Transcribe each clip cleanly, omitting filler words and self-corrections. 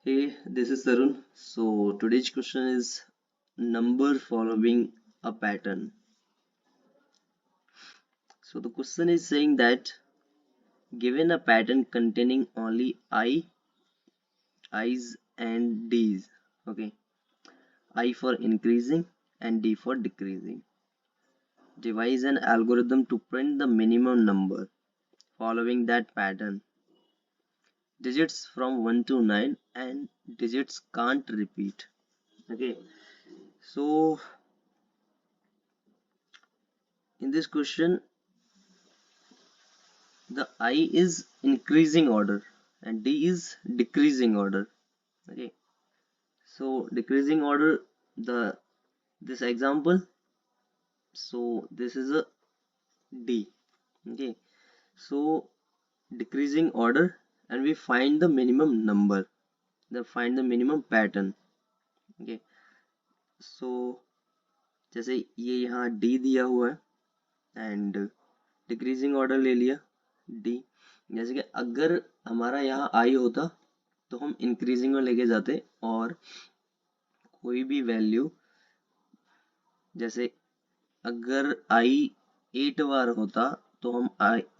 Hey, this is Tarun. So today's question is number following a pattern. So the question is saying that given a pattern containing only I's and D's, okay, I for increasing and D for decreasing. Devise an algorithm to print the minimum number following that pattern. Digits from 1 to 9 and digits can't repeat. Okay, so in this question the I is increasing order and D is decreasing order. Okay, so decreasing order, the this example, so this is a D. Okay, so decreasing order, and we find the minimum number, find the minimum pattern. Okay, so जैसे ये यहाँ D दिया हुआ है and decreasing order ले लिया D। जैसे कि अगर हमारा यहाँ I होता तो हम इंक्रीजिंग में लेके जाते और कोई भी वैल्यू, जैसे अगर I 8 बार होता तो हम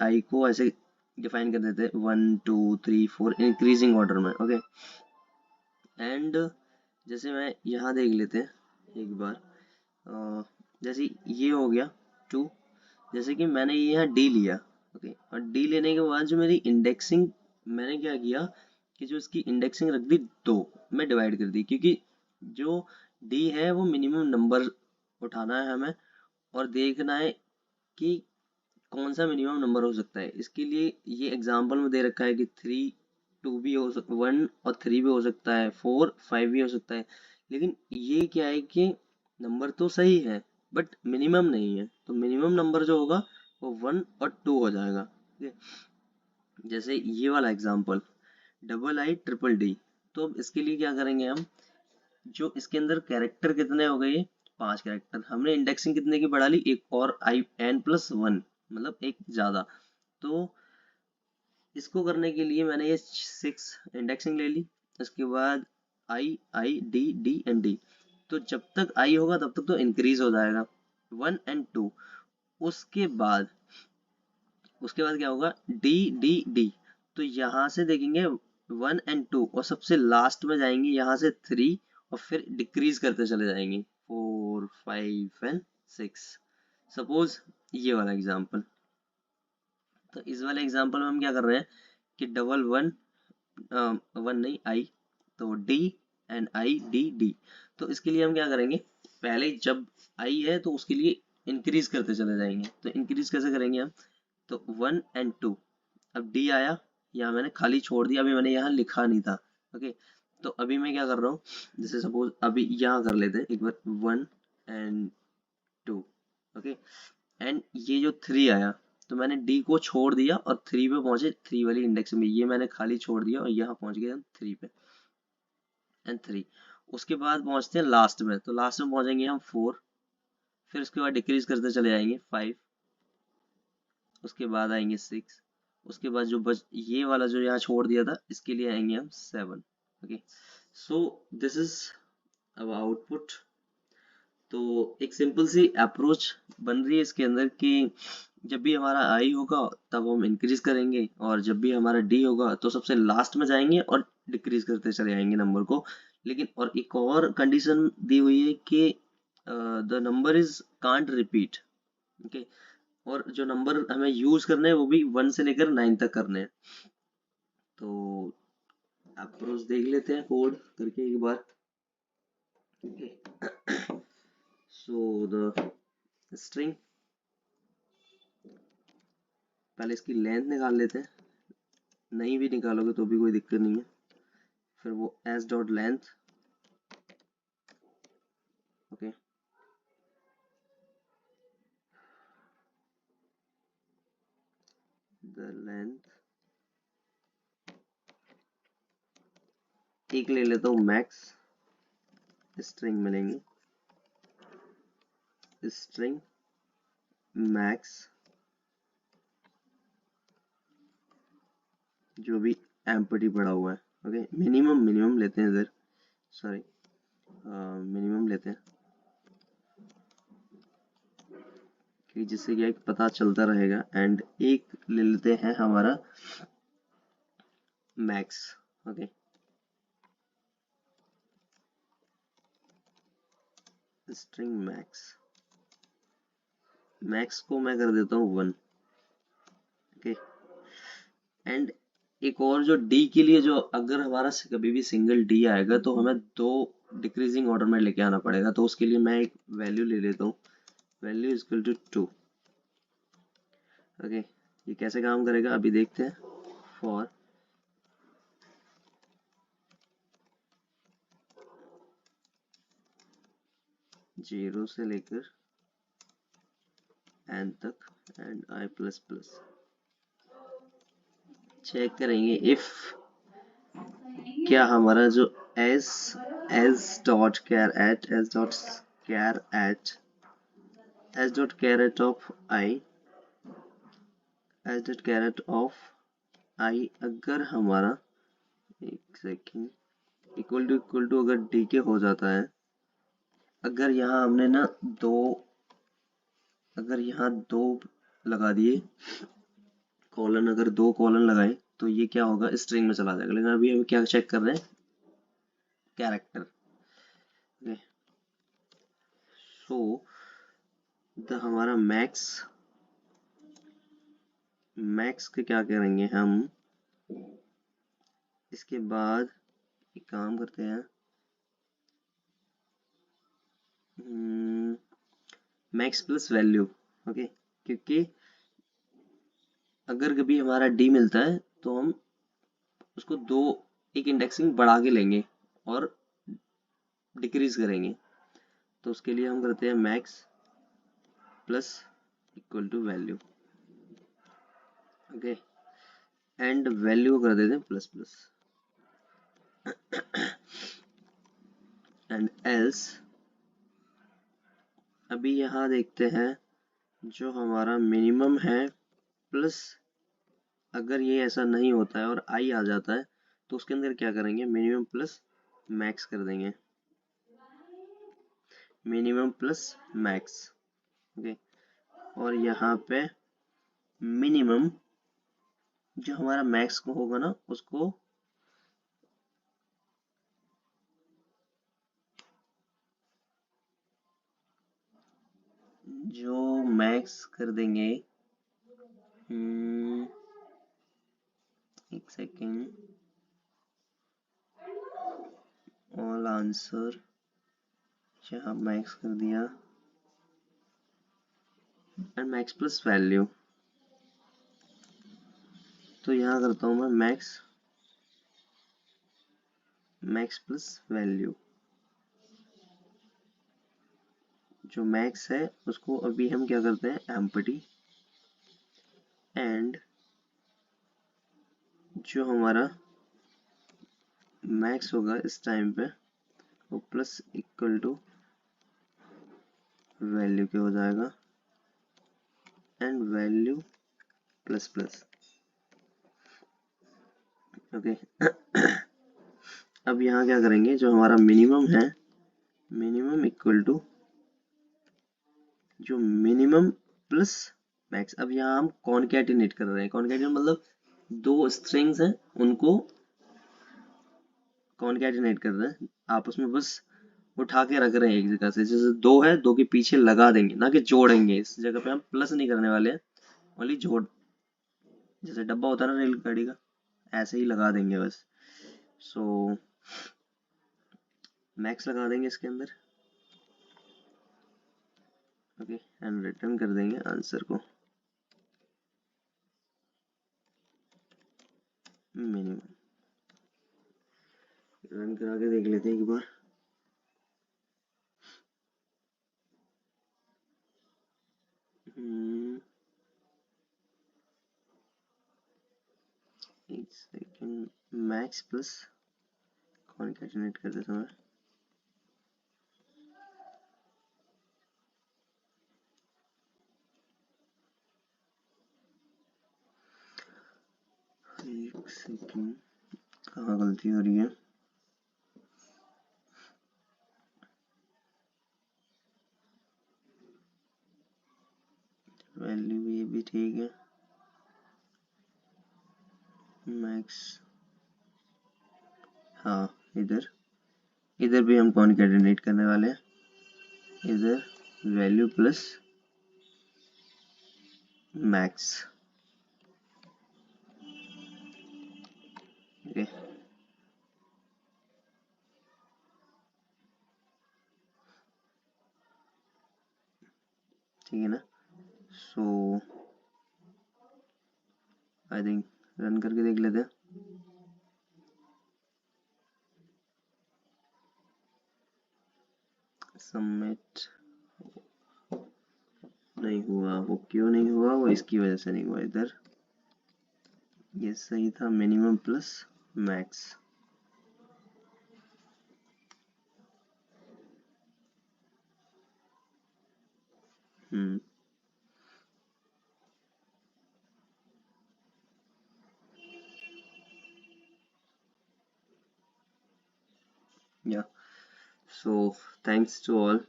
I को ऐसे डिफाइन कर देते 1 2 3 4 इंक्रीजिंग ऑर्डर में। ओके, एंड जैसे मैं यहाँ देख लेते हैं एक बार, जैसे ये हो गया 2। जैसे कि मैंने ये यहाँ D लिया। ओके, और D लेने के बाद जो मेरी इंडेक्सिंग, मैंने क्या किया कि जो इसकी इंडेक्सिंग रख दी 2 में डिवाइड कर दी, क्योंकि जो D है वो मिनिमम नंबर उठाना है हमें और देखना है कि कौन सा मिनिमम नंबर हो सकता है। इसके लिए ये एग्जांपल में दे रखा है कि 3 2 भी हो सकता, 1 और 3 भी हो सकता है, 4 5 भी हो सकता है। लेकिन ये क्या है कि नंबर तो सही है बट मिनिमम नहीं है, तो मिनिमम नंबर जो होगा वो 1 और 2 हो जाएगा। ठीक है, जैसे ये वाला example double I triple D, तो अब इसके लिए क्या करेंगे हम, जो इसके अंदर कैरेक्टर कितने हो गए, 5 कैरेक्टर, हमने इंडेक्सिंग कितने की बढ़ा ली, एक और आई n+1, मतलब एक ज्यादा। तो इसको करने के लिए मैंने ये 6 इंडेक्सिंग ले ली, उसके बाद I I D D and D. तो जब तक आई होगा तब तक तो इंक्रीज हो जाएगा 1 एंड 2। उसके बाद क्या होगा, डी डी डी। तो यहाँ से देखेंगे 1 एंड 2 और सबसे लास्ट में जाएंगे यहाँ से 3 और फिर डिक्रीज करते चले जाएंगे 4 5 एंड 6। सपोज ये वाला एग्जांपल, तो इस वाले एग्जांपल में हम क्या कर रहे हैं कि डबल वन, वन नहीं आई, तो D and I D D. तो इसके लिए हम क्या करेंगे, पहले जब आई है तो उसके लिए इंक्रीज करते चले जाएंगे। तो इंक्रीज कैसे करेंगे हम, तो 1 एंड 2। अब डी आया, यहाँ मैंने खाली छोड़ दिया, अभी मैंने यहाँ लिखा नहीं था। ओके, तो अभी मैं क्या कर रहा हूँ, जैसे सपोज अभी यहाँ कर लेते हैं एक बार 1 एंड 2। ओके, एंड ये जो 3 आया तो मैंने डी को छोड़ दिया और 3 पे पहुंचे, 3 वाली इंडेक्स में ये मैंने खाली छोड़ दिया और यहाँ पहुंच गए हम 3 पे एंड 3। उसके बाद पहुंचते हैं लास्ट में, तो लास्ट में पहुंचेंगे हम 4, फिर उसके बाद डिक्रीज करते चले जाएंगे 5, उसके बाद आएंगे 6, उसके बाद जो बच ये वाला जो यहाँ छोड़ दिया था इसके लिए आएंगे हम 7। ओके, सो दिस इज अब आउटपुट। तो एक सिंपल सी अप्रोच बन रही है इसके अंदर कि जब भी हमारा आई होगा तब हम इंक्रीज करेंगे और जब भी हमारा डी होगा तो सबसे लास्ट में जाएंगे और डिक्रीज करते चले जाएंगे नंबर को। लेकिन और एक और कंडीशन दी हुई है कि the number is can't repeat. Okay, और जो नंबर हमें यूज करने हैं वो भी 1 से लेकर 9 तक करने हैं। तो अप्रोच देख लेते हैं कोड करके एक बार। सो द स्ट्रिंग, पहले इसकी लेंथ निकाल लेते हैं, नहीं भी निकालोगे तो भी कोई दिक्कत नहीं है। फिर वो S dot length, okay, the length, एक ले लेता हूँ मैक्स, स्ट्रिंग मिलेंगे, स्ट्रिंग मैक्स जो भी एम्पटी पड़ा हुआ है। ओके, मिनिमम लेते हैं इधर, सॉरी, मिनिमम लेते हैं कि जिससे क्या पता चलता रहेगा। एंड एक ले लेते हैं हमारा मैक्स। ओके, स्ट्रिंग मैक्स को मैं कर देता हूँ 1। ओके, एंड एक और जो डी के लिए, जो अगर हमारा कभी भी सिंगल डी आएगा तो हमें दो डिक्रीजिंग ऑर्डर में लेके आना पड़ेगा, तो उसके लिए मैं एक वैल्यू ले लेता हूँ, value is equal to 2। Okay, ये कैसे काम करेगा अभी देखते हैं। फॉर जीरो से लेकर एन तक and I plus plus, check करेंगे इफ क्या हमारा जो S S dot caret of I अगर हमारा, एक सेकेंड, इक्वल टू अगर डी के हो जाता है, अगर यहाँ हमने ना दो, अगर यहाँ दो लगा दिए कॉलन, अगर दो कॉलन लगाए तो ये क्या होगा, स्ट्रिंग में चला जाएगा। लेकिन अभी हम क्या चेक कर रहे हैं, कैरेक्टर। सो द हमारा मैक्स के क्या करेंगे हम, इसके बाद एक काम करते हैं, मैक्स प्लस वैल्यू। ओके, क्योंकि अगर कभी हमारा डी मिलता है तो हम उसको दो, एक इंडेक्सिंग बढ़ा के लेंगे और डिक्रीज करेंगे, तो उसके लिए हम करते हैं max plus equal to value. Okay, and value कर देते हैं प्लस प्लस, एंड एल्स। अभी यहाँ देखते हैं जो हमारा मिनिमम है प्लस, अगर ये ऐसा नहीं होता है और आई आ जाता है तो उसके अंदर क्या करेंगे, मिनिमम प्लस मैक्स कर देंगे, मिनिमम प्लस मैक्स। ओके, और यहाँ पे मिनिमम जो हमारा मैक्स को होगा ना, उसको जो मैक्स कर देंगे, एक सेकेंड, ऑल आंसर यहाँ मैक्स कर दिया एंड मैक्स प्लस वैल्यू, तो यहाँ करता हूँ मैं मैक्स प्लस वैल्यू। जो मैक्स है उसको अभी हम क्या करते हैं, एम्पटी, एंड जो हमारा मैक्स होगा इस टाइम पे वो प्लस इक्वल टू वैल्यू के हो जाएगा, and value plus plus. Okay, अब यहाँ क्या करेंगे, जो हमारा मिनिमम है, मिनिमम इक्वल टू जो मिनिमम प्लस मैक्स। अब यहाँ हम कॉनकैटिनेट कर रहे हैं, कॉनकैटिनेट मतलब दो स्ट्रिंग्स हैं उनको कॉनकैटिनेट कर रहे हैं आपस में, बस उठा के रख रहे हैं एक जगह से, जैसे दो है दो के पीछे लगा देंगे, ना कि जोड़ेंगे। इस जगह पे हम प्लस नहीं करने वाले हैं, ओनली जोड़, जैसे डब्बा होता है ना रेलगाड़ी का, ऐसे ही लगा देंगे बस। सो मैक्स लगा देंगे इसके अंदर। ओके, एंड रिटर्न कर देंगे आंसर को मिनिमम। रन करा के देख लेते हैं एक बार। एक सेकेंड, मैक्स प्लस कॉनकैटिनेट करते समय, एक सेकेंड, कहाँ गलती हो रही है? वैल्यू भी ठीक है, मैक्स। हाँ, इधर इधर भी हम कॉन्केटेनेट करने वाले हैं, इधर वैल्यू प्लस मैक्स। ओके, ठीक है ना? सो आई थिंक रन करके देख लेते हैं। सबमिट नहीं हुआ, वो क्यों नहीं हुआ? वो इसकी वजह से नहीं हुआ। इधर ये सही था, minimum plus max. Yeah, so thanks to all